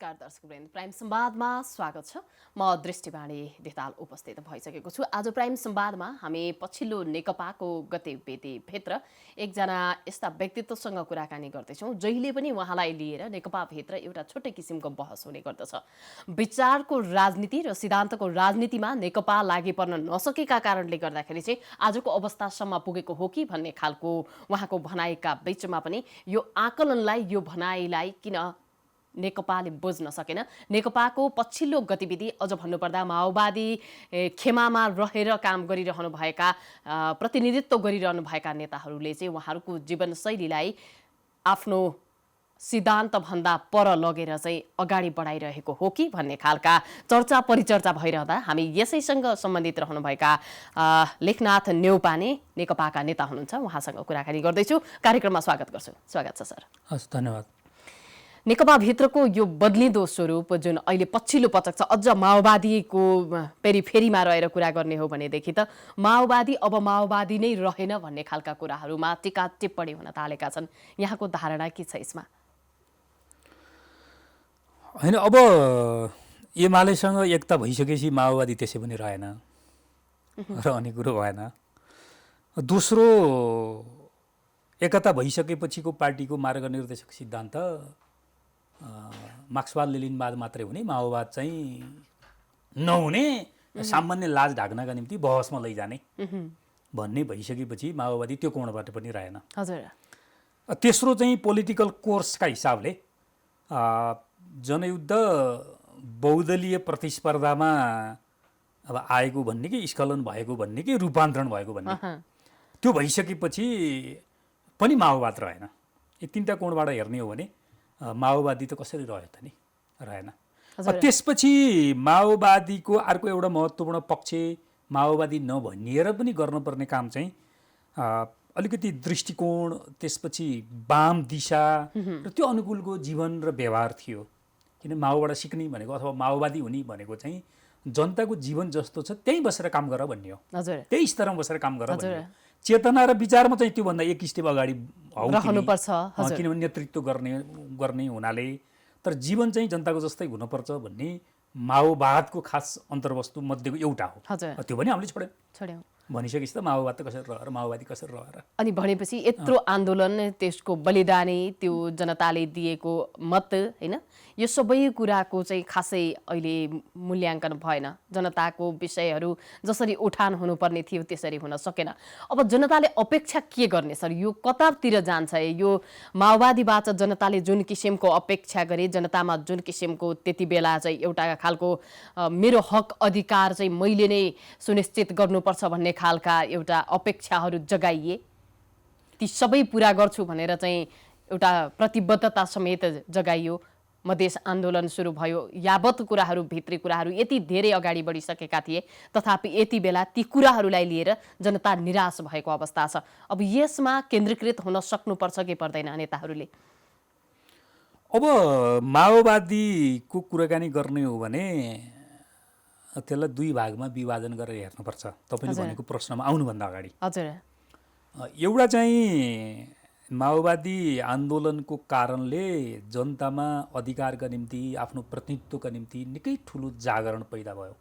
नमस्कार दर्शकवृन्द, प्राइम संवादमा स्वागत छ। म दृष्टिवाणी धिताल उपस्थित भइसकेको छु। आज प्राइम संवादमा हामी पछिल्लो नेकपाको गतिविधिभित्र एकजना यस्ता व्यक्तित्वसँग कुराकानी गर्दैछौँ जहिले पनि उहाँलाई लिएर नेकपाभित्र एउटा छुट्टै किसिमको बहस हुने गर्दछ। विचारको राजनीति र सिद्धान्तको राजनीतिमा नेकपा लागि पर्न नसकेका कारणले गर्दाखेरि चाहिँ आजको अवस्थासम्म पुगेको हो कि भन्ने खालको उहाँको भनाइका बीचमा पनि यो आकलनलाई, यो भनाइलाई किन नेकपाले बुझ्न सकेन। नेकपाको पछिल्लो गतिविधि अझ भन्नुपर्दा माओवादी खेमामा रहेर काम गरिरहनुभएका प्रतिनिधित्व गरिरहनुभएका नेताहरूले चाहिँ उहाँहरूको जीवनशैलीलाई आफ्नो सिद्धान्तभन्दा पर लगेर चाहिँ अगाडि बढाइरहेको हो कि भन्ने खालका चर्चा परिचर्चा भइरहँदा हामी यसैसँग सम्बन्धित रहनुभएका लेखनाथ न्यौपाने नेकपाका नेता हुनुहुन्छ, उहाँसँग कुराकानी गर्दैछु। कार्यक्रममा स्वागत गर्छु। स्वागत छ सर। हस्, धन्यवाद। नेकपाभित्रको यो बदलिँदो स्वरूप जुन अहिले पछिल्लो पटक छ, अझ माओवादीको पेरिफेरीमा रहेर कुरा गर्ने हो भनेदेखि त माओवादी अब माओवादी नै रहेन भन्ने खालका कुराहरूमा टीका टिप्पणी हुन थालेका छन्। यहाँको धारणा के छ यसमा? होइन, अब एमालेसँग एकता भइसकेपछि माओवादी त्यसै पनि रहेन, रहने कुरो भएन। दोस्रो, एकता भइसकेपछिको पार्टीको मार्गनिर्देशक सिद्धान्त मार्क्सवाद लेनिनवाद मात्रै हुने, माओवाद चाहिँ नहुने, सामान्य लाज ढाक्नका निम्ति बहसमा लैजाने भन्ने भइसकेपछि माओवादी त्यो कोणबाट पनि रहेन। हजुर। तेस्रो चाहिँ पोलिटिकल कोर्सका हिसाबले जनयुद्ध बहुदलीय प्रतिस्पर्धामा अब आएको भन्ने कि स्खलन भएको भन्ने कि रूपान्तरण भएको भन्ने, त्यो भइसकेपछि पनि माओवाद रहेन। यी तीनटा कोणबाट हेर्ने हो भने माओवादी त कसरी रह्यो त नि, रहेन। त्यसपछि माओवादीको अर्को एउटा महत्त्वपूर्ण पक्ष, माओवादी नभनिएर पनि गर्नुपर्ने काम चाहिँ अलिकति दृष्टिकोण, त्यसपछि वाम दिशा र त्यो अनुकूलको जीवन र व्यवहार थियो। किन माओबाट सिक्ने भनेको अथवा माओवादी हुने भनेको चाहिँ जनताको जीवन जस्तो छ त्यहीँ बसेर काम गर भन्ने हो। त्यही स्तरमा बसेर काम गर भन्ने हो। चेतना र विचारमा चाहिँ त्योभन्दा एक स्टेप अगाडि रहनुपर्छ, किनभने नेतृत्व गर्ने हुनाले। तर जीवन चाहिँ जनताको जस्तै हुनुपर्छ भन्ने माओवादको खास अन्तर्वस्तु मध्येको एउटा हो। त्यो पनि हामीले छोड्यौँ। भनिसकेपछि त माओवाद त कसरी रहेर, माओवादी कसरी रहेर। अनि भनेपछि यत्रो आन्दोलन, त्यसको बलिदानी, त्यो जनताले दिएको मत, होइन, यो सबै कुराको चाहिँ खासै अहिले मूल्याङ्कन भएन। जनताको विषयहरू जसरी उठान हुनुपर्ने थियो त्यसरी हुन सकेन। अब जनताले अपेक्षा के गर्ने सर? यो कतातिर जान्छ? यो माओवादीबाट जनताले जुन किसिमको अपेक्षा गरे, जनतामा जुन किसिमको त्यति बेला चाहिँ एउटा खालको मेरो हक अधिकार चाहिँ मैले नै सुनिश्चित गर्नुपर्छ भन्ने खालका एउटा अपेक्षाहरू जगाइए, ती सबै पुरा गर्छु भनेर चाहिँ एउटा प्रतिबद्धता समेत जगाइयो। मधेस आन्दोलन सुरु भयो, यावत कुराहरू, भित्री कुराहरू यति धेरै अगाडि बढिसकेका थिए, तथापि यति बेला ती कुराहरूलाई लिएर जनता निराश भएको अवस्था छ। अब यसमा केन्द्रीकृत हुन सक्नुपर्छ कि पर्दैन नेताहरूले? अब माओवादीको कुराकानी गर्ने हो भने त्यसलाई दुई भागमा विभाजन गरेर हेर्नुपर्छ। तपाईँले भनेको प्रश्नमा आउनुभन्दा अगाडि हजुर, एउटा चाहिँ माओवादी आन्दोलनको कारणले जनतामा अधिकारका निम्ति, आफ्नो प्रतिनिधित्वका निम्ति निकै ठुलो जागरण पैदा भयो।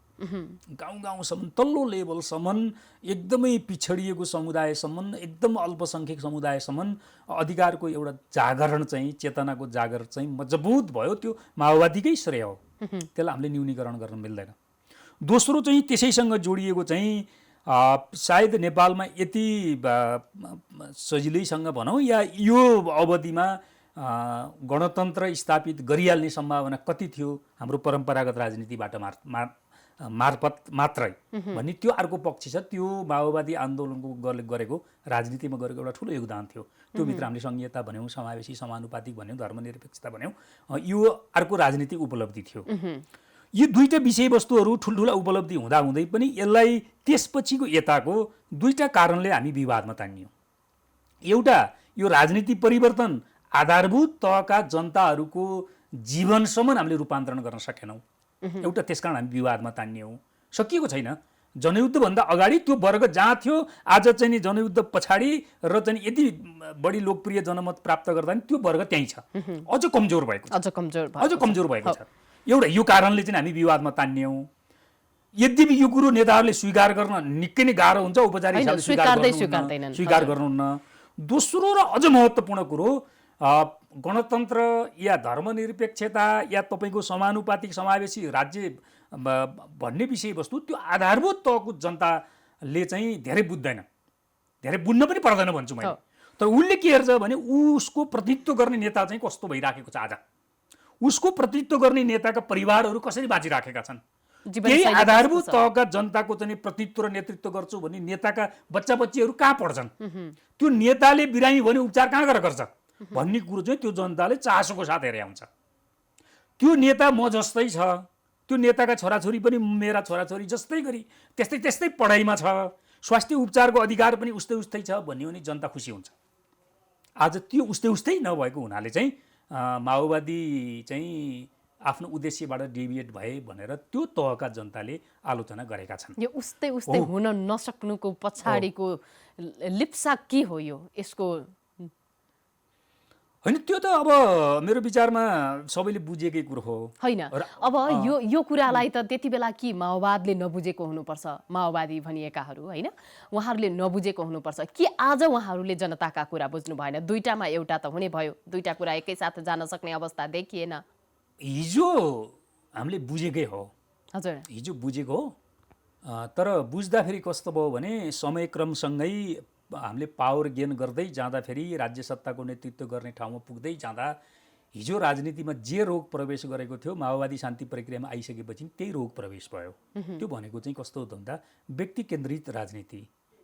गाउँ गाउँसम्म, तल्लो लेभलसम्म, एकदमै पिछडिएको समुदायसम्म, एकदम अल्पसङ्ख्यक समुदायसम्म अधिकारको एउटा जागरण चाहिँ, चेतनाको जागरण चाहिँ मजबुत भयो। त्यो माओवादीकै श्रेय हो। त्यसलाई हामीले न्यूनीकरण गर्न मिल्दैन। दोस्रो चाहिँ त्यसैसँग जोडिएको चाहिँ सायद नेपालमा यति सजिलैसँग भनौँ या यो अवधिमा गणतन्त्र स्थापित गरिहाल्ने सम्भावना कति थियो हाम्रो परम्परागत राजनीतिबाट मार्फत मात्रै भन्ने त्यो अर्को पक्ष छ। त्यो माओवादी आन्दोलनको गरेको राजनीतिमा गरेको एउटा ठुलो योगदान थियो। त्योभित्र हामीले संघीयता भन्यौँ, समावेशी समानुपातिक भन्यौँ, धर्मनिरपेक्षता भन्यौँ, यो अर्को राजनीतिक उपलब्धि थियो। यी दुईटा विषयवस्तुहरू ठुल्ठुला उपलब्धि हुँदाहुँदै पनि यसलाई त्यसपछिको यताको दुईटा कारणले हामी विवादमा तानियौँ। एउटा, यो राजनीति परिवर्तन आधारभूत तहका जनताहरूको जीवनसम्म हामीले रूपान्तरण गर्न सकेनौँ। एउटा त्यसकारण हामी विवादमा तानियौँ। सकिएको छैन, जनयुद्धभन्दा अगाडि त्यो वर्ग जहाँ थियो आज चाहिँ नि जनयुद्ध पछाडि र चाहिँ यति बढी लोकप्रिय जनमत प्राप्त गर्दा नि त्यो वर्ग त्यहीँ छ, अझ कमजोर भएको छ, अझ कमजोर भएको छ। एउटा यो कारणले चाहिँ हामी विवादमा तान्यौँ। यद्यपि यो कुरो नेताहरूले स्वीकार गर्न निकै नै गाह्रो हुन्छ, औपचारिक हिसाबले स्वीकार गर्नुहुन्न। दोस्रो र अझ महत्त्वपूर्ण कुरो, गणतन्त्र या धर्मनिरपेक्षता या तपाईँको समानुपातिक समावेशी राज्य भन्ने विषयवस्तु त्यो आधारभूत तहको जनताले चाहिँ धेरै बुझ्दैन, धेरै बुझ्न पनि पर्दैन भन्छु मैले। तर उसले के हेर्छ भने उसको प्रतिनिधित्व गर्ने नेता चाहिँ कस्तो भइराखेको छ, आज उसको प्रतिनिधित्व गर्ने नेताका परिवारहरू कसरी बाँचिराखेका छन्, केही आधारभूत तहका जनताको चाहिँ प्रतिनिधित्व र नेतृत्व गर्छु भन्ने नेताका बच्चा बच्चीहरू कहाँ पढ्छन्, त्यो नेताले बिरामी भने उपचार कहाँ गरेर गर्छ भन्ने कुरो चाहिँ त्यो जनताले चासोको साथ हेरे आउँछ। त्यो नेता म जस्तै छ, त्यो नेताका छोराछोरी पनि मेरा छोराछोरी जस्तै गरी त्यस्तै पढाइमा छ, स्वास्थ्य उपचारको अधिकार पनि उस्तै छ भन्ने भने जनता खुसी हुन्छ। आज त्यो उस्तै नभएको हुनाले चाहिँ माओवादी चाहिँ आफ्नो उद्देश्यबाट डेभिएट भए भनेर त्यो तहका जनताले आलोचना गरेका छन्। यो उस्तै हुन नसक्नुको पछाडिको लिप्सा के हो? यो यसको होइन, त्यो त अब मेरो विचारमा सबैले बुझेकै कुरो हो होइन। अब यो कुरालाई त त्यति बेला कि माओवादले नबुझेको हुनुपर्छ, माओवादी भनिएकाहरू होइन, उहाँहरूले नबुझेको हुनुपर्छ कि आज उहाँहरूले जनताका कुरा बुझ्नु भएन? दुईटामा एउटा त हुने भयो, दुईटा कुरा एकैसाथ जान सक्ने अवस्था देखिएन। हिजो हामीले बुझेकै हो, हजुर, हिजो बुझेको हो। तर बुझ्दाखेरि कस्तो भयो भने समयक्रमसँगै हामीले पावर गेन गर्दै जाँदाखेरि, राज्य सत्ताको नेतृत्व गर्ने ठाउँमा पुग्दै जाँदा हिजो राजनीतिमा जे रोग प्रवेश गरेको थियो माओवादी शान्ति प्रक्रियामा आइसकेपछि त्यही रोग प्रवेश भयो। त्यो भनेको चाहिँ कस्तो हो भन्दा व्यक्ति केन्द्रित राजनीति,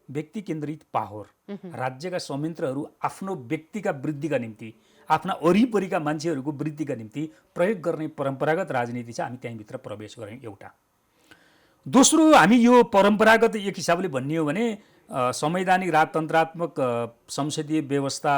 व्यक्ति केन्द्रित पावर, राज्यका संयन्त्रहरू आफ्नो व्यक्तिका वृद्धिका निम्ति, आफ्ना वरिपरिका मान्छेहरूको वृद्धिका निम्ति प्रयोग गर्ने परम्परागत राजनीति छ, हामी त्यहीँभित्र प्रवेश गऱ्यौँ एउटा। दोस्रो, हामी यो परम्परागत एक हिसाबले भन्ने हो भने संवैधानिक राजतन्त्रात्मक संसदीय व्यवस्था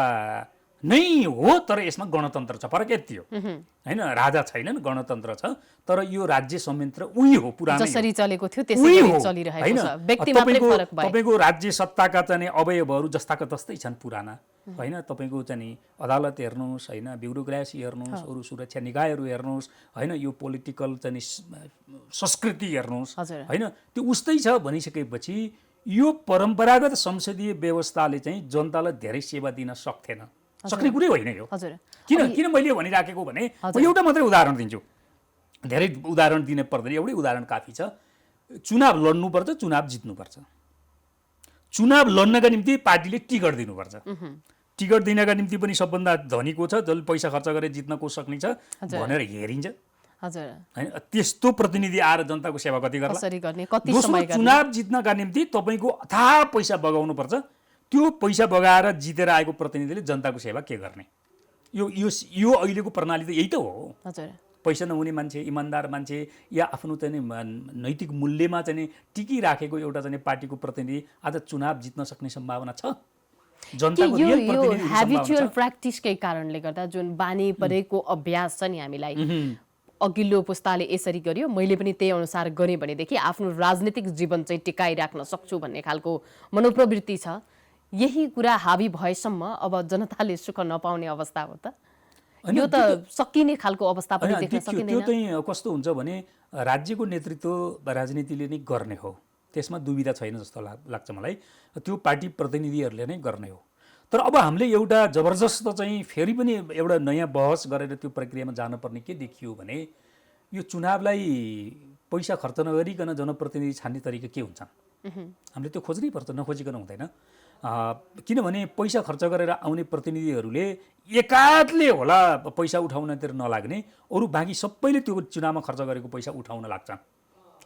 नै हो, तर यसमा गणतन्त्र छ, फरक यति हो होइन। राजा छैनन्, गणतन्त्र छ, तर यो राज्य संयन्त्र उही हो, पुरानो जसरी चलेको थियो त्यसरी चलिरहेको छ, व्यक्ति मात्रै फरक भयो। तपाईको राज्य सत्ताका चाहिँ अवयवहरू जस्ताका तस्तै छन् पुराना होइन। तपाईँको चाहिँ अदालत हेर्नुहोस् होइन, ब्युरोक्रेसी हेर्नुहोस्, अरू सुरक्षा निकायहरू हेर्नुहोस् होइन, यो पोलिटिकल चाहिँ संस्कृति हेर्नुहोस् होइन, त्यो उस्तै छ भनिसकेपछि यो परम्परागत संसदीय व्यवस्थाले चाहिँ जनतालाई धेरै सेवा दिन सक्ने कुरै होइन यो। किन मैले भनिराखेको भने म एउटा मात्रै उदाहरण दिन्छु, धेरै उदाहरण दिने पर्दैन, एउटै उदाहरण काफी छ। चुनाव लड्नुपर्छ, चुनाव जित्नुपर्छ। चुनाव लड्नका निम्ति पार्टीले टिकट दिनुपर्छ, टिकट दिनका निम्ति पनि सबभन्दा धनीको छ, जसले पैसा खर्च गरेर जित्न को सक्ने छ भनेर हेरिन्छ होइन। त्यस्तो प्रतिनिधि आएर जनताको सेवा कति गर्ला? दोस्रो, चुनाव जित्नका निम्ति तपाईँको अथाह पैसा बगाउनुपर्छ, त्यो पैसा बगाएर जितेर आएको प्रतिनिधिले जनताको सेवा के गर्ने? यो अहिलेको प्रणाली त यही त हो। पैसा नहुने मान्छे, इमान्दार मान्छे या आफ्नो चाहिँ नैतिक मूल्यमा चाहिँ टिकिराखेको एउटा चाहिँ पार्टीको प्रतिनिधि आज चुनाव जित्न सक्ने सम्भावना छ? जनताको रियल प्रतिनिधि ह्याबिचुअल प्र्याक्टिसकै कारणले गर्दा जुन बानी परेको अभ्यास छ नि हामीलाई, अघिल्लो पुस्ताले यसरी गर्यो मैले पनि त्यही अनुसार गरेँ भनेदेखि आफ्नो राजनीतिक जीवन चाहिँ टिकाइराख्न सक्छु भन्ने खालको मनोप्रवृत्ति छ। यही कुरा हावी भएसम्म अब जनताले सुख नपाउने अवस्था हो त? यो त सकिने खालको अवस्था पनि देख्न सकिँदैन। त्यो चाहिँ कस्तो हुन्छ भने राज्यको नेतृत्व राजनीतिले नै गर्ने हो, त्यसमा दुविधा छैन जस्तो लाग्छ मलाई, त्यो पार्टी प्रतिनिधिहरूले नै गर्ने हो। तर अब हामीले एउटा जबरजस्त चाहिँ फेरि पनि एउटा नयाँ बहस गरेर त्यो प्रक्रियामा जानुपर्ने के देखियो भने यो चुनावलाई पैसा खर्च नगरिकन जनप्रतिनिधि छान्ने तरिका के हुन्छ? हामीले त्यो खोज्नै पर्छ, नखोजिकन हुँदैन। किनभने पैसा खर्च गरेर आउने प्रतिनिधिहरूले एकाधले होला पैसा उठाउनतिर नलाग्ने, अरू बाँकी सबैले त्यो चुनावमा खर्च गरेको पैसा उठाउन लाग्छन्।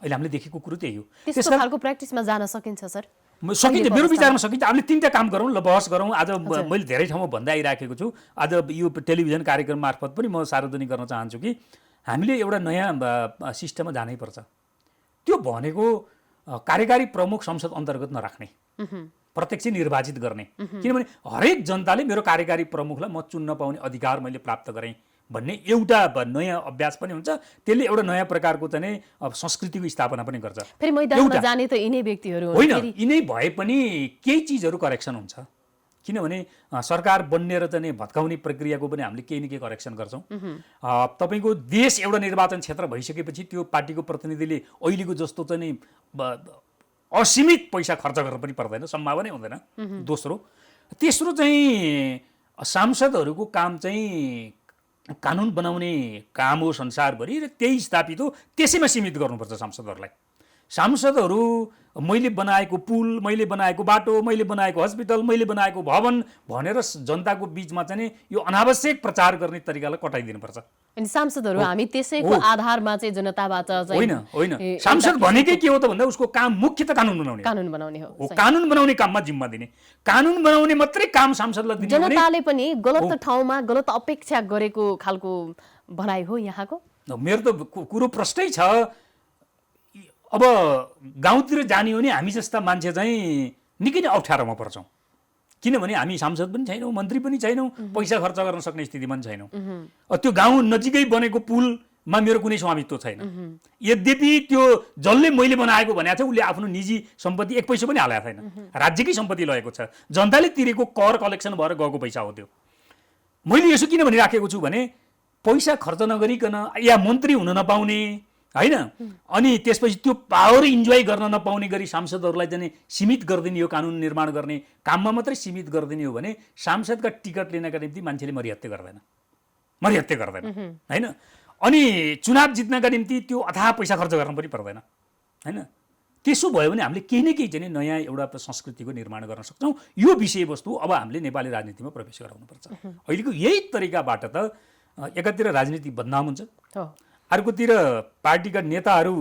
अहिले हामीले देखेको कुरो त्यही हो। त्यस्तो खालको प्र्याक्टिसमा जान सकिन्छ सर? सकिन्छ, मेरो विचारमा सकिन्छ। हामीले तिनवटा काम गरौँ, ल बहस गरौँ। आज मैले धेरै ठाउँमा भन्दै आइराखेको छु, आज यो टेलिभिजन कार्यक्रम मार्फत पनि म सार्वजनिक गर्न चाहन्छु कि हामीले एउटा नयाँ सिस्टममा जानैपर्छ। त्यो भनेको कार्यकारी प्रमुख संसद अन्तर्गत नराख्ने, प्रत्यक्ष निर्वाचित गर्ने। किनभने हरेक जनताले मेरो कार्यकारी प्रमुखलाई म चुन्न पाउने अधिकार मैले प्राप्त गरेँ भन्ने एउटा नयाँ अभ्यास पनि हुन्छ। त्यसले एउटा नयाँ प्रकारको चाहिँ अब संस्कृतिको स्थापना पनि गर्छ। फेरि मैदानमा जाने त यिनै व्यक्तिहरू हुन्। होइन, यिनै भए पनि केही चिजहरू करेक्सन हुन्छ। किनभने सरकार बन्नेर चाहिँ भत्काउने प्रक्रियाको पनि हामीले केही न केही करेक्सन गर्छौँ। तपाईँको देश एउटा निर्वाचन क्षेत्र भइसकेपछि त्यो पार्टीको प्रतिनिधिले अहिलेको जस्तो चाहिँ असीमित पैसा खर्च गर्न पनि पर्दैन, सम्भावनै हुँदैन। दोस्रो, तेस्रो चाहिँ सांसदहरूको काम चाहिँ कानुन बनाउने काम हो संसारभरि, र त्यही स्थापित हो, त्यसैमा सीमित गर्नुपर्छ सांसदहरूलाई। सांसदहरू मैले बनाएको पुल, मैले बनाएको बाटो, मैले बनाएको हस्पिटल, मैले बनाएको भवन भनेर जनताको बिचमा चाहिँ यो अनावश्यक प्रचार गर्ने तरिकालाई कटाइदिनुपर्छ। अनि सांसदहरू हामी त्यसैको आधारमा चाहिँ जनताबाट चाहिँ होइन, सांसद भनेकै के हो त भन्दा उसको काम मुख्य त कानुन बनाउने हो। कानुन बनाउने काममा जिम्मा दिने, कानुन बनाउने मात्रै काम सांसदलाई दिने। जनताले पनि गलत ठाउँमा गलत अपेक्षा गरेको खालको भनाइ हो यहाँको। मेरो त कुरो प्रष्टै छ। अब गाउँतिर जाने हो भने हामी जस्ता मान्छे चाहिँ निकै नै अप्ठ्यारोमा पर्छौँ। किनभने हामी सांसद पनि छैनौँ, मन्त्री पनि छैनौँ, पैसा खर्च गर्न सक्ने स्थितिमा पनि छैनौँ। त्यो गाउँ नजिकै बनेको पुलमा मेरो कुनै स्वामित्व छैन। यद्यपि त्यो जसले मैले बनाएको भनेको छ उसले आफ्नो निजी सम्पत्ति एक पैसा पनि हालेको छैन, राज्यकै सम्पत्ति लगेको छ, जनताले तिरेको कर कलेक्सन भएर गएको पैसा हो त्यो। मैले यसो किन भनिराखेको छु भने पैसा खर्च नगरिकन या मन्त्री हुन नपाउने होइन, अनि त्यसपछि त्यो पावर इन्जोय गर्न नपाउने गरी सांसदहरूलाई चाहिँ सीमित गरिदिने, यो कानुन निर्माण गर्ने काममा मात्रै सीमित गरिदिने हो भने सांसदका टिकट लिनका निम्ति मान्छेले मरिहत्ते गर्दैन होइन। अनि चुनाव जित्नका निम्ति त्यो अथाह पैसा खर्च गर्न पनि पर्दैन होइन। त्यसो भयो भने हामीले केही न केही चाहिँ नयाँ एउटा संस्कृतिको निर्माण गर्न सक्छौँ। यो विषयवस्तु अब हामीले नेपाली राजनीतिमा प्रवेश गराउनुपर्छ। अहिलेको यही तरिकाबाट त एकातिर राजनीति बदनाम हुन्छ, अर्कोतिर पार्टीका नेताहरू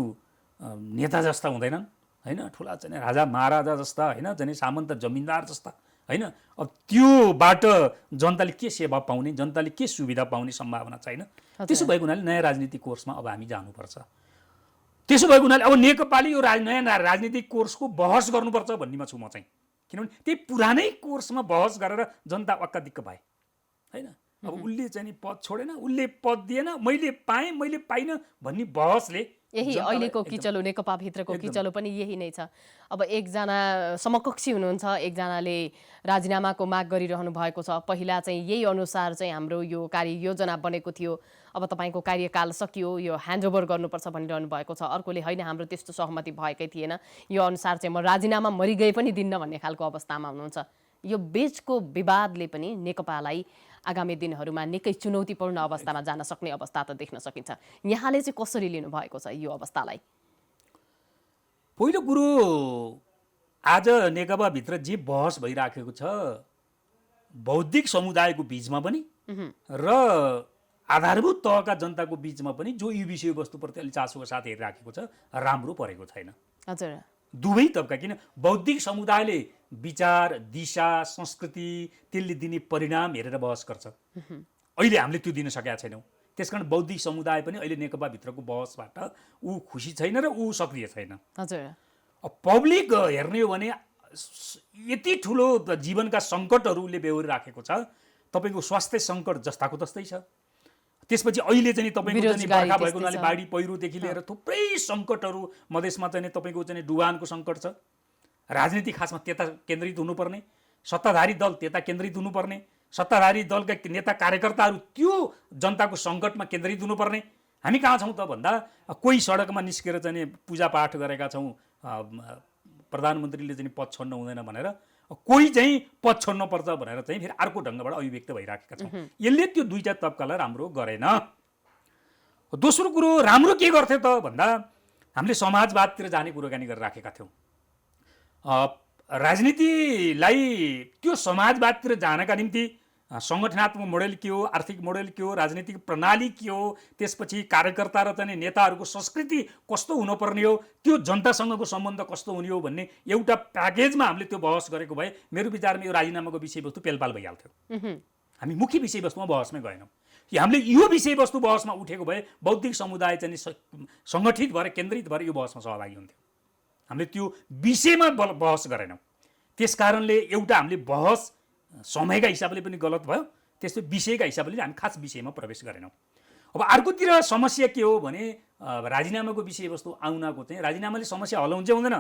नेता जस्ता हुँदैनन् होइन, ठुला चाहिँ राजा महाराजा जस्ता होइन, चाहिँ सामन्त जमिनदार जस्ता होइन। अब त्योबाट जनताले के सेवा पाउने, जनताले के सुविधा पाउने सम्भावना छैन। त्यसो भएको हुनाले नयाँ राजनीतिक कोर्समा अब हामी जानुपर्छ। त्यसो भएको हुनाले अब नेकपाले यो नयाँ राजनीतिक कोर्सको बहस गर्नुपर्छ भन्नेमा छु म चाहिँ। किनभने त्यही पुरानै कोर्समा बहस गरेर जनता अक्कादिक्क भए होइन। अब उसले चाहिँ पद छोडेन, उसले पद दिएन, मैले पाएँ मैले पाइनँ भन्ने बहसले यही अहिलेको किचलो, नेकपा भित्रको किचलो पनि यही नै छ। अब एकजना समकक्षी हुनुहुन्छ, एकजनाले राजीनामाको माग गरिरहनु भएको छ। पहिला चाहिँ यही अनुसार चाहिँ हाम्रो यो कार्ययोजना बनेको थियो, अब तपाईँको कार्यकाल सकियो, यो ह्यान्डओभर गर्नुपर्छ भनिरहनु भएको छ। अर्कोले होइन हाम्रो त्यस्तो सहमति भएकै थिएन, यो अनुसार चाहिँ म राजीनामा मरिगए पनि दिन्न भन्ने खालको अवस्थामा हुनुहुन्छ। यो बीचको विवादले पनि नेकपालाई आगामी दिनहरूमा निकै चुनौतीपूर्ण अवस्थामा जान सक्ने अवस्था त देख्न सकिन्छ। यहाँले चाहिँ कसरी लिनुभएको छ यो अवस्थालाई? पहिलो कुरो, आज नेकपाभित्र जे बहस भइराखेको छ बौद्धिक समुदायको बिचमा पनि र आधारभूत तहका जनताको बिचमा पनि, जो यो विषयवस्तुप्रति अलि चासोका साथ हेरिराखेको छ, राम्रो परेको छैन। हजुर, दुवै तबका। किन बौद्धिक समुदायले विचार, दिशा, संस्कृति त्यसले दिने परिणाम हेरेर बहस गर्छ। अहिले हामीले त्यो दिन सकेका छैनौँ। त्यसकारण बौद्धिक समुदाय पनि अहिले नेकपाभित्रको बहसबाट ऊ खुसी छैन र ऊ सक्रिय छैन। हजुर, पब्लिक हेर्ने हो भने यति ठुलो जीवनका सङ्कटहरूले बेहोरिराखेको छ। तपाईँको स्वास्थ्य सङ्कट जस्ताको तस्तै छ। त्यसपछि अहिले चाहिँ तपाईँको चाहिँ बर्खा भएको हुनाले बाढी पहिरोदेखि लिएर थुप्रै सङ्कटहरू मधेसमा चाहिँ तपाईँको चाहिँ डुबानको सङ्कट छ। राजनीति खासमा त्यता केन्द्रित हुनुपर्ने, सत्ताधारी दल त्यता केन्द्रित हुनुपर्ने, सत्ताधारी दलका नेता कार्यकर्ताहरू त्यो जनताको सङ्कटमा केन्द्रित हुनुपर्ने। हामी कहाँ छौँ त भन्दा कोही सडकमा निस्केर चाहिँ पूजापाठ गरेका छौँ, प्रधानमन्त्रीले चाहिँ पद छोड्नु हुँदैन भनेर, कोही चाहिँ पद छोड्नु पर्छ भनेर चाहिँ फेरि अर्को ढङ्गबाट अभिव्यक्त भइराखेका छौँ। यसले त्यो दुईटा तबकालाई राम्रो गरेन। दोस्रो कुरो, राम्रो के गर्थ्यो त भन्दा हामीले समाजवादतिर जाने कुराकानी गरिराखेका थियौँ। राजनीतिलाई त्यो समाजवादतिर जानका निम्ति सङ्गठनात्मक मोडेल के हो, आर्थिक मोडेल के हो, राजनीतिक प्रणाली के हो, त्यसपछि कार्यकर्ता र चाहिँ नेताहरूको संस्कृति कस्तो हुनुपर्ने हो, त्यो जनतासँगको सम्बन्ध कस्तो हुने हो भन्ने एउटा प्याकेजमा हामीले त्यो बहस गरेको भए मेरो विचारमा यो राजीनामाको विषयवस्तु पेलपाल भइहाल्थ्यो। हामी मुख्य विषयवस्तुमा बहसमै गएनौँ। हामीले यो विषयवस्तु बहसमा उठेको भए बौद्धिक समुदाय चाहिँ सङ्गठित भएर केन्द्रित भएर यो बहसमा सहभागी हुन्थ्यो। हामीले त्यो विषयमा बहस गरेनौँ। त्यसकारणले एउटा हामीले बहस समयका हिसाबले पनि गलत भयो, त्यस्तो विषयका हिसाबले हामी खास विषयमा प्रवेश गरेनौँ। अब अर्कोतिर समस्या के हो भने राजीनामाको विषयवस्तु आउनको चाहिँ राजीनामाले समस्या हलाउँछ हुँदैन।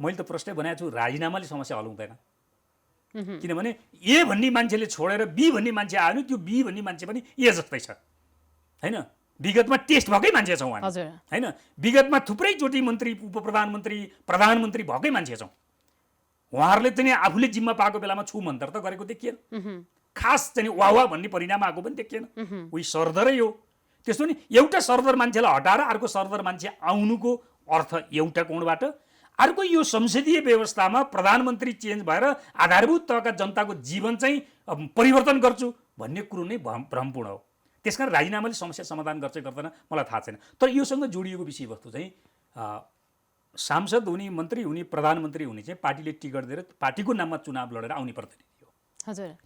मैले त प्रश्न बनाएको छु, राजीनामाले समस्या हलाउँदैन। किनभने ए भन्ने मान्छेले छोडेर बी भन्ने मान्छे आयो भने त्यो बी भन्ने मान्छे पनि ए जस्तै छ होइन। विगतमा टेस्ट भएकै मान्छे छौँ हामी होइन। विगतमा थुप्रैचोटि मन्त्री, उप प्रधानमन्त्री, प्रधानमन्त्री भएकै मान्छे छौँ। उहाँहरूले चाहिँ आफूले जिम्मा पाएको बेलामा छु मन्तर त गरेको देखिएन, खास चाहिँ वाह भन्ने परिणाम आएको पनि देखिएन। उही सरदरै हो। त्यसो भने एउटा सरदर मान्छेलाई हटाएर अर्को सरदर मान्छे आउनुको अर्थ एउटा कोणबाट, अर्को यो संसदीय व्यवस्थामा प्रधानमन्त्री चेन्ज भएर आधारभूत तहका जनताको जीवन चाहिँ परिवर्तन गर्छु भन्ने कुरो नै भ्रमपूर्ण हो। त्यसकारण राजीनामाले समस्या समाधान गर्छ गर्दैन मलाई थाहा छैन। तर योसँग जोडिएको विषयवस्तु चाहिँ सांसद हुने, मन्त्री हुने, प्रधानमन्त्री हुने चाहिँ पार्टीले टिकट दिएर पार्टीको नाममा चुनाव लडेर आउने प्रतिनिधि हो।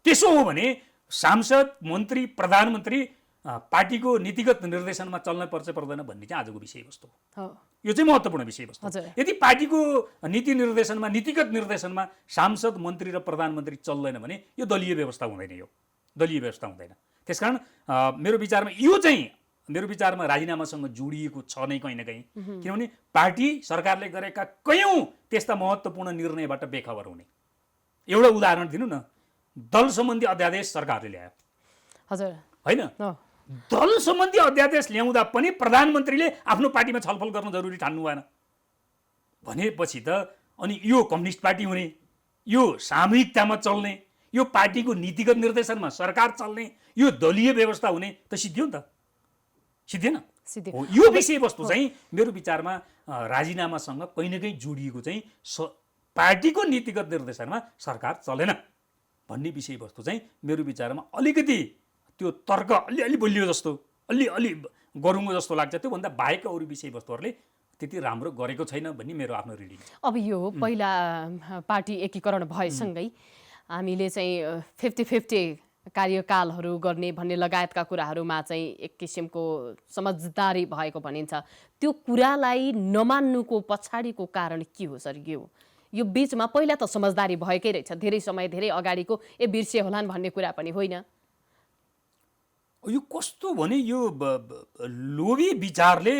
त्यसो हो भने सांसद, मन्त्री, प्रधानमन्त्री पार्टीको नीतिगत निर्देशनमा चल्न पर्छ पर्दैन भन्ने चाहिँ आजको विषयवस्तु हो। यो चाहिँ महत्त्वपूर्ण विषयवस्तु। यदि पार्टीको नीति निर्देशनमा, नीतिगत निर्देशनमा सांसद, मन्त्री र प्रधानमन्त्री चल्दैन भने यो दलीय व्यवस्था हुँदैन। यो दलीय व्यवस्था हुँदैन। त्यसकारण मेरो विचारमा राजीनामासँग जोडिएको छ नै कहीँ न कहीँ। किनभने पार्टी सरकारले गरेका कयौँ त्यस्ता महत्त्वपूर्ण निर्णयबाट बेखबर हुने। एउटा उदाहरण दिनु न, दल सम्बन्धी अध्यादेश सरकारले ल्यायो हजुर होइन। दल सम्बन्धी अध्यादेश ल्याउँदा पनि प्रधानमन्त्रीले आफ्नो पार्टीमा छलफल गर्न जरुरी ठान्नु भएन भनेपछि त अनि यो कम्युनिस्ट पार्टी हुने, यो सामूहिकतामा चल्ने, यो पार्टीको नीतिगत निर्देशनमा सरकार चल्ने, यो दलीय व्यवस्था हुने त सिद्धियो नि त, सिद्धिएन? यो विषयवस्तु चाहिँ मेरो विचारमा राजीनामासँग कहीँ न कहीँ जोडिएको चाहिँ पार्टीको नीतिगत निर्देशनमा सरकार चलेन भन्ने विषयवस्तु चाहिँ मेरो विचारमा अलिकति त्यो तर्क अलि बलियो जस्तो, अलि गरुङ्गो जस्तो लाग्छ। त्योभन्दा बाहेक अरू विषयवस्तुहरूले त्यति राम्रो गरेको छैन भन्ने मेरो आफ्नो रिडिङ। अब यो पहिला पार्टी एकीकरण भएसँगै हामीले चाहिँ 50-50 कार्यकालहरू गर्ने भन्ने लगायतका कुराहरूमा चाहिँ एक किसिमको समझदारी भएको भनिन्छ। त्यो कुरालाई नमान्नुको पछाडिको कारण के हो सर? यो बिचमा पहिला त समझदारी भएकै रहेछ, धेरै समय धेरै अगाडिको बिर्से होलान् भन्ने कुरा पनि होइन। यो कस्तो भने यो लोभी विचारले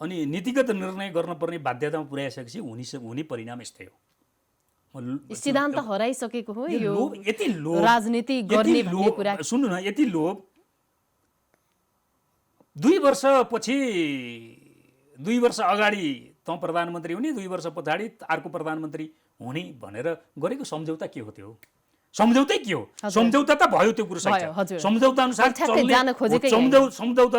अनि नीतिगत निर्णय गर्नुपर्ने बाध्यतामा पुर्याइसकेपछि हुने परिणाम यस्तै हो। सिद्धान्त हराइसकेको हो यो राजनीति गर्ने भन्ने कुरा। सुन्नु न, यति लोभ 2 वर्षपछि 2 वर्ष अगाडि त प्रधानमन्त्री हुने, 2 वर्ष पछाडि अर्को प्रधानमन्त्री हुने भनेर गरेको सम्झौता के हो? त्यो सम्झौतै के हो? सम्झौता त भयो, त्यो कुरो सही छ। सम्झौता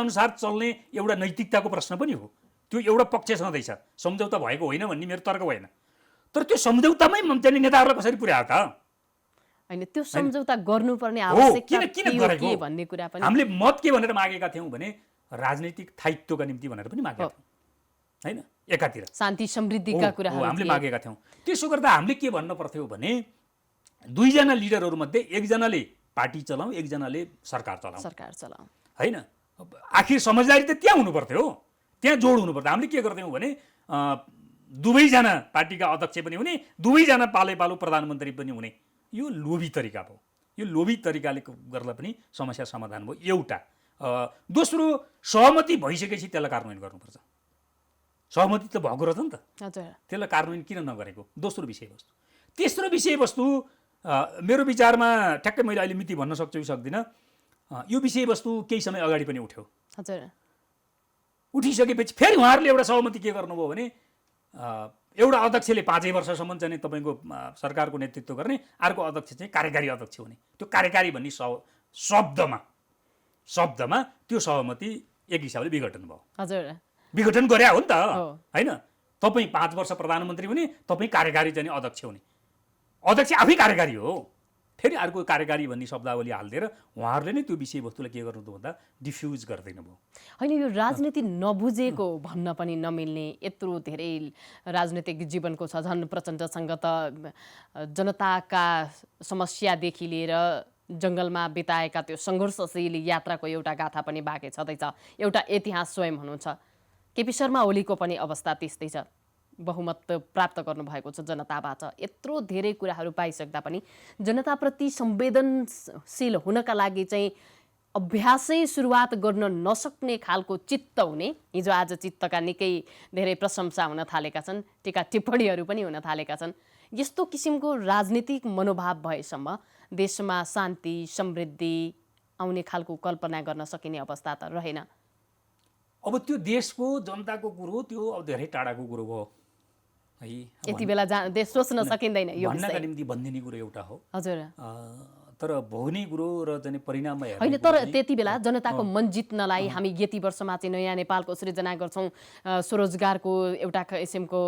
अनुसार चल्ने एउटा नैतिकताको प्रश्न पनि हो। त्यो एउटा पक्ष छँदैछ, सम्झौता भएको होइन भन्ने मेरो तर्क होइन। तर त्यो सम्झौतामै चाहिँ नेताहरूलाई कसरी पुर्यायो त? हैन, त्यो सम्झौता गर्नुपर्ने आवश्यकता के हो भन्ने कुरा पनि हामीले मत के भनेर मागेका थियौँ भने राजनीतिक स्थायित्वका निम्ति भनेर पनि मागेका थियौँ हैन। एकातिर शान्ति समृद्धिका कुराहरू हामीले मागेका थियौँ। त्यसो गर्दा हामीले के भन्न पर्थ्यो भने 2 जना लिडरहरू मध्ये एकजनाले पार्टी चलाऊ, एकजनाले सरकार चलाऊ हैन। आखिर समझदारी त त्यहाँ हुनु पर्थ्यो, त्यहाँ जोड हुनु पर्थ्यो। हामीले के गर्थ्यौँ भने दुवैजना पार्टीका अध्यक्ष पनि हुने, दुवैजना पालो प्रधानमन्त्री पनि हुने। यो लोभी तरिका भयो। यो लोभी तरिकाले गर्दा पनि समस्या समाधान भयो एउटा। दोस्रो, सहमति भइसकेपछि त्यसलाई कार्यान्वयन गर्नुपर्छ। सहमति त भएको रहेछ नि त, त्यसलाई कार्यान्वयन किन नगरेको? दोस्रो विषयवस्तु। तेस्रो विषयवस्तु मेरो विचारमा ठ्याक्कै मैले अहिले मिति भन्न सक्छु कि सक्दिनँ। यो विषयवस्तु केही समय अगाडि पनि उठ्यो। उठिसकेपछि फेरि उहाँहरूले एउटा सहमति के गर्नुभयो भने एउटा अध्यक्षले 5 वर्षसम्म चाहिँ तपाईँको सरकारको नेतृत्व गर्ने, अर्को अध्यक्ष चाहिँ कार्यकारी अध्यक्ष हुने। त्यो कार्यकारी भन्ने शब्दमा त्यो सहमति एक हिसाबले विघटन भयो। विघटन गरे हो नि त हैन। तपाईँ 5 वर्ष प्रधानमन्त्री हुने, तपाईँ कार्यकारी चाहिँ अध्यक्ष हुने। अध्यक्ष आफै कार्यकारी हो, फेरि अर्को कार्यकारी भन्ने शब्दावली हालिदिएर उहाँहरूले नै त्यो विषयवस्तुलाई के गर्नु भन्दा डिफ्युज गर्दैन भयो। होइन, यो राजनीति नबुझेको भन्न पनि नमिल्ने यत्रो धेरै राजनीतिक जीवनको छ। झन् प्रचण्डसँग त जनताका समस्यादेखि लिएर जङ्गलमा बिताएका त्यो सङ्घर्षशील यात्राको एउटा गाथा पनि बाँकी छँदैछ, एउटा इतिहास स्वयं हुनुहुन्छ। केपी शर्मा ओलीको पनि अवस्था त्यस्तै छ। बहुमत प्राप्त गर्नुभएको छ जनताबाट। यत्रो धेरै कुराहरू पाइसक्दा पनि जनताप्रति संवेदनशील हुनका लागि चाहिँ अभ्यासै सुरुवात गर्न नसक्ने खालको चित्त हुने, हिजो आज चित्तका निकै धेरै प्रशंसा हुन थालेका छन्, टीका टिप्पणीहरू पनि हुन थालेका छन्। यस्तो किसिमको राजनीतिक मनोभाव भएसम्म देशमा शान्ति समृद्धि आउने खालको कल्पना गर्न सकिने अवस्था त रहेन। अब त्यो देशको जनताको कुरो त्यो अब धेरै टाढाको कुरो भयो है। यति बेला देश सोच्न सकिँदैन यो भन्नका निम्ति भनिदिने कुरो एउटा हो। हजुर। तर भोग्ने कुरो र चाहिँ परिणाममा हेर्ने होइन, तर त्यति बेला जनताको मन जित्नलाई हामी यति वर्षमा चाहिँ नयाँ नेपालको सृजना गर्छौँ, स्वरोजगारको एउटा किसिमको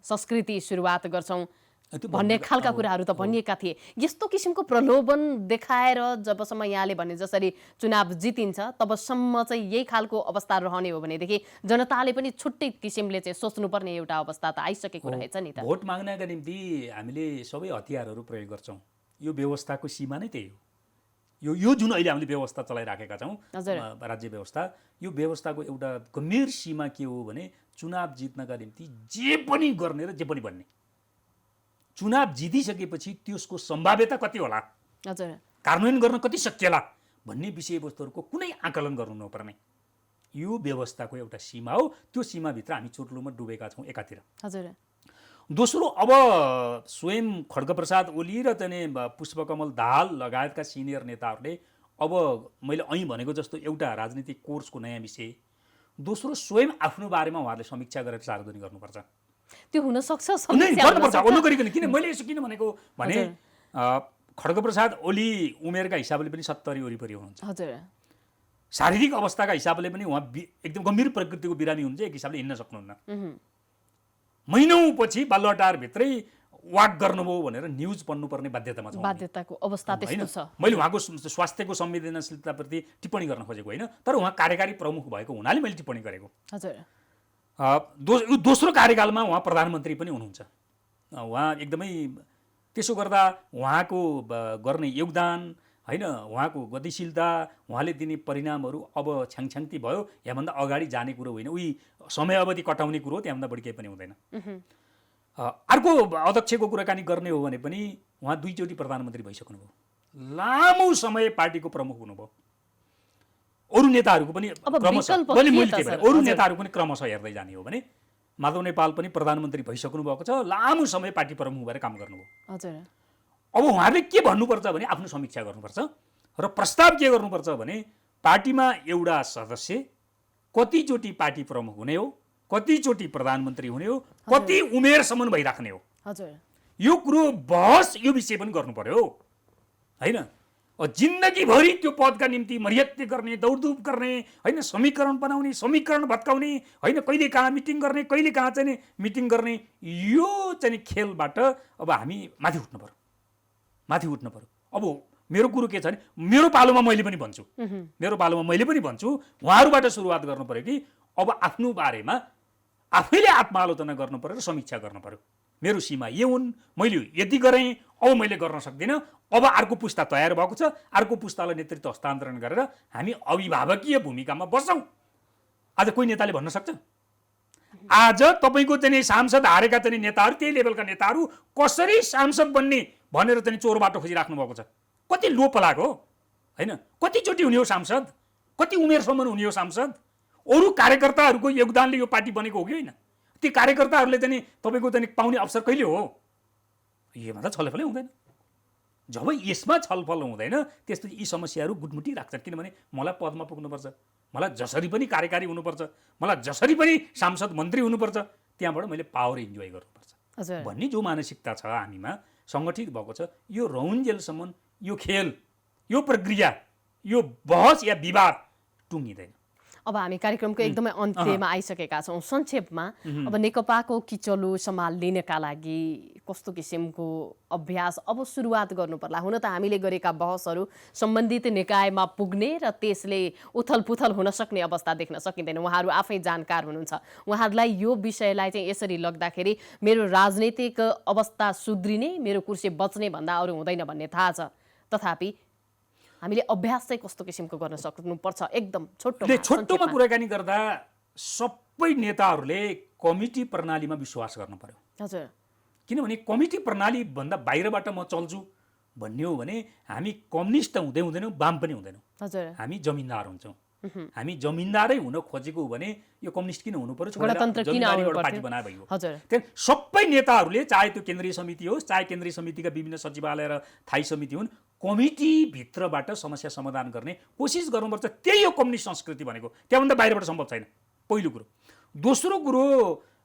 संस्कृति सुरुवात गर्छौँ भन्ने खालका कुराहरू त भनिएका थिए। यस्तो किसिमको प्रलोभन देखाएर जबसम्म यहाँले भने जसरी चुनाव जितिन्छ तबसम्म चाहिँ यही खालको अवस्था रहने हो भनेदेखि जनताले पनि छुट्टै किसिमले चाहिँ सोच्नुपर्ने एउटा अवस्था त आइसकेको रहेछ नि त। भोट माग्नका निम्ति हामीले सबै हतियारहरू प्रयोग गर्छौँ। यो व्यवस्थाको सीमा नै त्यही हो। यो जुन अहिले हामीले व्यवस्था चलाइराखेका छौँ राज्य व्यवस्था, यो व्यवस्थाको एउटा गम्भीर सीमा के हो भने चुनाव जित्नका निम्ति जे पनि गर्ने र जे पनि भन्ने। चुनाव जितिसकेपछि त्यसको सम्भाव्यता कति होला, हजुर, कार्यान्वयन गर्न कति सकिएला भन्ने विषयवस्तुहरूको कुनै आकलन गर्नु नपर्ने। यो व्यवस्थाको एउटा सीमा हो। त्यो सीमाभित्र हामी चुर्लुमा डुबेका छौँ एकातिर। हजुर। दोस्रो, अब स्वयं खड्गप्रसाद ओली र चाहिँ पुष्पकमल दाहाल लगायतका सिनियर नेताहरूले अब मैले ऐ भनेको जस्तो एउटा राजनीतिक कोर्सको नयाँ विषय, दोस्रो स्वयं आफ्नो बारेमा उहाँहरूले समीक्षा गरेर सार्वजनिक गर्नुपर्छ। त्यो हुन सक्छ, गर्नुपर्छ नगरिकन। किन मैले यसो किन भनेको भने खड्गप्रसाद ओली उमेरका हिसाबले पनि 70 वरिपरि हुनुहुन्छ। हजुर। शारीरिक अवस्थाका हिसाबले पनि उहाँ एकदम गम्भीर प्रकृतिको बिरामी हुनुहुन्छ, एक हिसाबले हिँड्न सक्नुहुन्न। महिनौपछि बालुवाटारभित्रै वाक गर्नुभयो भनेर न्युज पढ्नुपर्ने बाध्यतामा छ। बाध्यताको अवस्था त्यस्तो छ। मैले उहाँको स्वास्थ्यको संवेदनशीलताप्रति टिप्पणी गर्न खोजेको होइन, तर उहाँ कार्यकारी प्रमुख भएको हुनाले मैले टिप्पणी गरेको। हजुर। दोस्रो कार्यकालमा उहाँ प्रधानमन्त्री पनि हुनुहुन्छ। उहाँ एकदमै त्यसो गर्दा उहाँको गर्ने योगदान होइन, उहाँको गतिशीलता, उहाँले दिने परिणामहरू अब छ्याङछ्याङती भयो, यहाँभन्दा अगाडि जाने कुरो होइन, उही समय अवधि कटाउने कुरो, त्यहाँभन्दा बढी केही पनि हुँदैन। अर्को अध्यक्षको कुराकानी गर्ने हो भने पनि उहाँ 2 चोटि प्रधानमन्त्री भइसक्नुभयो, लामो समय पार्टीको प्रमुख हुनुभयो। अरू नेताहरूको पनि अरू नेताहरू पनि क्रमशः हेर्दै जाने हो भने माधव नेपाल पनि प्रधानमन्त्री भइसक्नु भएको छ, लामो समय पार्टी प्रमुख भएर काम गर्नुभयो। हजुर। अब उहाँहरूले के भन्नुपर्छ भने आफ्नो समीक्षा गर्नुपर्छ र प्रस्ताव के गर्नुपर्छ भने पार्टीमा एउटा सदस्य कतिचोटि पार्टी प्रमुख हुने हो, कतिचोटि प्रधानमन्त्री हुने हो, कति उमेरसम्म भइराख्ने हो। हजुर। यो कुरो बहस यो विषय पनि गर्नु पर्यो होइन। जिन्दगीभरि त्यो पदका निम्ति मर्यादा गर्ने, दौडधुप गर्ने होइन, समीकरण बनाउने, समीकरण भत्काउने होइन, कहिले कहाँ मिटिङ गर्ने, कहिले कहाँ चाहिँ मिटिङ गर्ने, यो चाहिँ खेलबाट अब हामी माथि उठ्नु पर्यो, माथि उठ्नु पर्यो। अब मेरो कुरो के छ भने मेरो पालोमा मैले पनि भन्छु, उहाँहरूबाट सुरुवात गर्नु पर्यो कि अब आफ्नो बारेमा आफैले आत्मालोचना गर्नु पर्यो र समीक्षा गर्नु पर्यो। मेरो सीमा यो हुन्, मैले यति गरेँ, अब मैले गर्न सक्दिनँ, अब अर्को पुस्ता तयार भएको छ, अर्को पुस्तालाई नेतृत्व हस्तान्तरण गरेर हामी अभिभावकीय भूमिकामा बस्छौँ। आज कोही नेताले भन्न सक्छ? आज तपाईँको चाहिँ सांसद हारेका चाहिँ नेताहरू, त्यही लेभलका नेताहरू कसरी सांसद बन्ने भनेर चाहिँ चोर बाटो खोजिराख्नु भएको छ। कति लोप लागो होइन, कतिचोटि हुने हो सांसद, कति उमेरसम्म हुने हो सांसद, अरू कार्यकर्ताहरूको योगदानले यो पार्टी बनेको हो कि होइन? ती कार्यकर्ताहरूले चाहिँ तपाईँको चाहिँ पाउने अवसर कहिले हो? यसमा त छलफलै हुँदैन। जब यसमा छलफल हुँदैन त्यसपछि यी समस्याहरू गुटमुटी राख्छन्। किनभने मलाई पदमा पुग्नुपर्छ, मलाई जसरी पनि कार्यकारी हुनुपर्छ, मलाई जसरी पनि सांसद मन्त्री हुनुपर्छ, त्यहाँबाट मैले पावर इन्जोय गर्नुपर्छ भन्ने जो मानसिकता छ हामीमा सङ्गठित भएको छ, यो रहुन्जेलसम्म यो खेल, यो प्रक्रिया, यो बहस या विवाद टुङ्गिँदैन। अब हामी कार्यक्रमको एकदमै अन्त्यमा आइसकेका छौँ। संक्षेपमा अब नेकपाको किचलो सम्हालिनका लागि कस्तो किसिमको अभ्यास अब सुरुवात गर्नु पर्ला? हुन त हामीले गरेका बहसहरू सम्बन्धित निकायमा पुग्ने र त्यसले उथलपुथल हुन सक्ने अवस्था देख्न सकिँदैन। उहाँहरू आफै जानकार हुनुहुन्छ। उहाँहरूलाई यो विषयलाई चाहिँ यसरी लग्दाखेरि मेरो राजनीतिक अवस्था सुध्रिने, मेरो कुर्सी बच्ने भन्दा अरू हुँदैन भन्ने थाहा छ। तथापि हामीले अभ्यास चाहिँ कस्तो किसिमको गर्न सक्नुपर्छ? एकदम छोटोमा कुराकानी गर्दा सबै नेताहरूले कमिटी प्रणालीमा विश्वास गर्नु पर्यो। हजुर। किनभने कमिटी प्रणाली भन्दा बाहिरबाट म चल्छु भन्ने हो भने हामी कम्युनिस्ट त हुँदैनौँ, वाम पनि हुँदैनौँ। हजुर। हामी जमिनदार हुन्छौँ। हामी जमिनदारै हुन खोजेको हो भने यो कम्युनिस्ट किन हुनु पर्यो, गणतन्त्र किन आउनु पर्यो? पार्टी बनाए भयो। हजुर। त्यही सबै नेताहरूले चाहे त्यो केन्द्रीय समिति होस्, चाहे केन्द्रीय समितिका विभिन्न सचिवालय र थायी समिति हुन्, कमिटीभित्रबाट समस्या समाधान गर्ने कोसिस गर्नुपर्छ। त्यही हो कम्युनिस्ट संस्कृति भनेको। त्यहाँभन्दा बाहिरबाट सम्भव छैन, पहिलो कुरो। दोस्रो कुरो,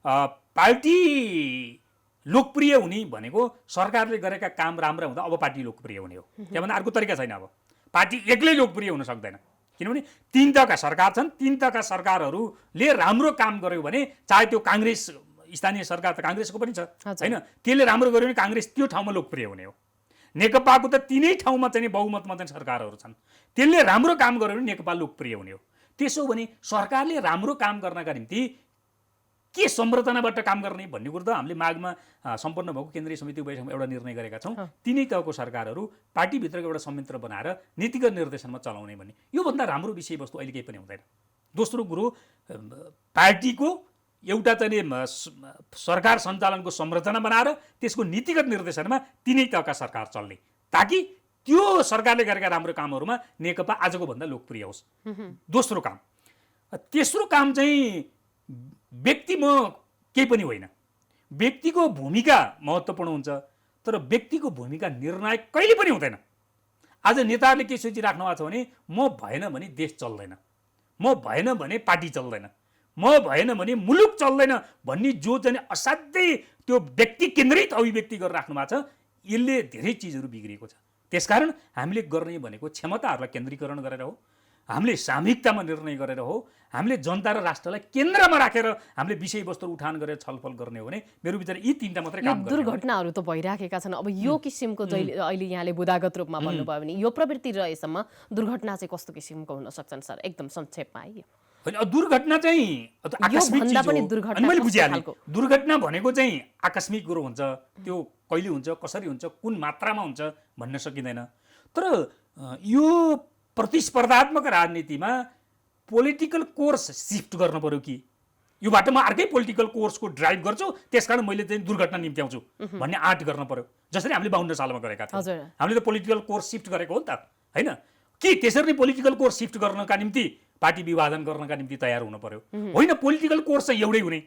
पार्टी लोकप्रिय हुने भनेको सरकारले गरेका काम राम्रा हुँदा अब पार्टी लोकप्रिय हुने हो। त्यहाँभन्दा अर्को तरिका छैन। अब पार्टी एक्लै लोकप्रिय हुन सक्दैन, किनभने तीन तहका सरकार छन्। तीन तहका सरकारहरूले राम्रो काम गर्यो भने, चाहे त्यो काङ्ग्रेस स्थानीय सरकार त काङ्ग्रेसको पनि छ होइन, त्यसले राम्रो गर्यो भने काङ्ग्रेस त्यो ठाउँमा लोकप्रिय हुने हो। नेकपाको त तिनै ठाउँमा चाहिँ बहुमतमा चाहिँ सरकारहरू छन्, त्यसले राम्रो काम गर्यो भने नेकपा लोकप्रिय हुने हो। त्यसो भने सरकारले राम्रो काम गर्नका निम्ति के संरचनाबाट काम गर्ने भन्ने कुरो त हामीले माघमा सम्पन्न भएको केन्द्रीय समिति बैठकमा एउटा निर्णय गरेका छौँ। तिनै तहको सरकारहरू पार्टीभित्रको एउटा संयन्त्र बनाएर नीतिगत निर्देशनमा चलाउने भन्ने, योभन्दा राम्रो विषयवस्तु अहिले केही पनि हुँदैन। दोस्रो कुरो, पार्टीको एउटा चाहिँ सरकार सञ्चालनको संरचना बनाएर त्यसको नीतिगत निर्देशनमा तिनै तहका सरकार चल्ने, ताकि त्यो सरकारले गरेका राम्रो कामहरूमा नेकपा आजको भन्दा लोकप्रिय होस्। दोस्रो काम। तेस्रो काम चाहिँ व्यक्ति म केही पनि होइन, व्यक्तिको भूमिका महत्त्वपूर्ण हुन्छ, तर व्यक्तिको भूमिका निर्णायक कहिले पनि हुँदैन। आज नेताहरूले के सोचिराख्नु भएको छ भने म भएन भने देश चल्दैन, म भएन भने पार्टी चल्दैन, म भएन भने मुलुक चल्दैन भन्ने जो चाहिँ असाध्यै त्यो व्यक्ति केन्द्रित अभिव्यक्ति गरेर राख्नु भएको छ, यसले धेरै चिजहरू बिग्रिएको छ। त्यसकारण हामीले गर्ने भनेको क्षमताहरूलाई केन्द्रीकरण गरेर हो, हामीले सामूहिकतामा निर्णय गरेर हो, हामीले जनता र राष्ट्रलाई केन्द्रमा राखेर हामीले विषयवस्तु उठान गरेर छलफल गर्ने हो भने मेरो विचार यी तीनटा मात्रै काम गर्ने। दुर्घटनाहरू त भइराखेका छन्। अब यो किसिमको अहिले यहाँले बुदागत रूपमा भन्नुभयो भने यो प्रवृत्ति रहेसम्म दुर्घटना चाहिँ कस्तो किसिमको हुन सक्छन् सर, एकदम संक्षेपमा आइयो। होइन, दुर्घटना चाहिँ आकस्मिक चिज हो। मैले बुझिहालेँ, दुर्घटना भनेको चाहिँ आकस्मिक कुरो हुन्छ, त्यो कहिले हुन्छ, कसरी हुन्छ, कुन मात्रामा हुन्छ भन्न सकिँदैन। तर यो प्रतिस्पर्धात्मक राजनीतिमा पोलिटिकल कोर्स सिफ्ट गर्नु पर्यो कि यो बाटोमा अर्कै पोलिटिकल कोर्सको ड्राइभ गर्छु, त्यसकारण मैले चाहिँ दुर्घटना निम्त्याउँछु भन्ने आँट गर्न पर्यो। जसरी हामीले 52 सालमा गरेका थियौँ, हामीले त पोलिटिकल कोर्स सिफ्ट गरेको हो नि त, होइन कि? त्यसरी नै पोलिटिकल कोर्स सिफ्ट गर्नका निम्ति पार्टी विभाजन गर्नका निम्ति तयार हुनु पर्यो। होइन, पोलिटिकल कोर्स चाहिँ एउटै हुने,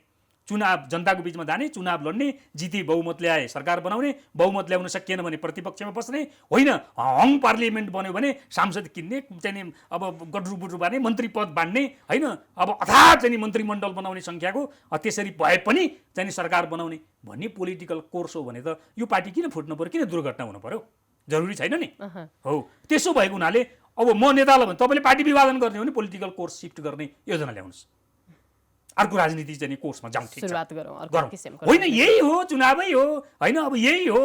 चुनाव जनताको बिचमा जाने, चुनाव लड्ने, जिते बहुमत ल्याए सरकार बनाउने, बहुमत ल्याउन सकिएन भने प्रतिपक्षमा बस्ने, होइन हङ पार्लियामेन्ट बन्यो भने सांसद किन्ने, चाहिँ अब गडरुबुडु बाँड्ने, मन्त्री पद बाँड्ने, होइन अब अथाह चाहिँ मन्त्रीमण्डल बनाउने सङ्ख्याको, त्यसरी भए पनि चाहिँ सरकार बनाउने भन्ने पोलिटिकल कोर्स हो भने त यो पार्टी किन फुट्नु पर्यो, किन दुर्घटना हुनु पर्यो? जरुरी छैन नि। हो, त्यसो भएको हुनाले अब म नेतालाई भने तपाईँले पार्टी विभाजन गर्ने हो भने पोलिटिकल कोर्स सिफ्ट गर्ने योजना ल्याउनुहोस्, अर्को राजनीति चाहिँ कोर्समा जाउँ, ठिक छ, गरौँ। होइन, यही हो, चुनावै हो, होइन अब यही हो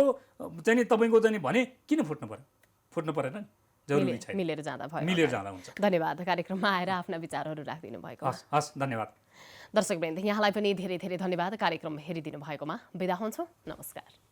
चाहिँ तपाईँको चाहिँ भने किन फुट्नु पर्यो? फुट्नु परेन नि, जरुरी छैन, मिलेर जाँदा भयो, मिलेर जाँदा हुन्छ। धन्यवाद कार्यक्रममा आएर आफ्ना विचारहरू राखिदिनु भएको। हस्, धन्यवाद। दर्शकवृन्द, यहाँलाई पनि धेरै धेरै धन्यवाद कार्यक्रम हेरिदिनु भएकोमा। बिदा हुन्छौँ, नमस्कार।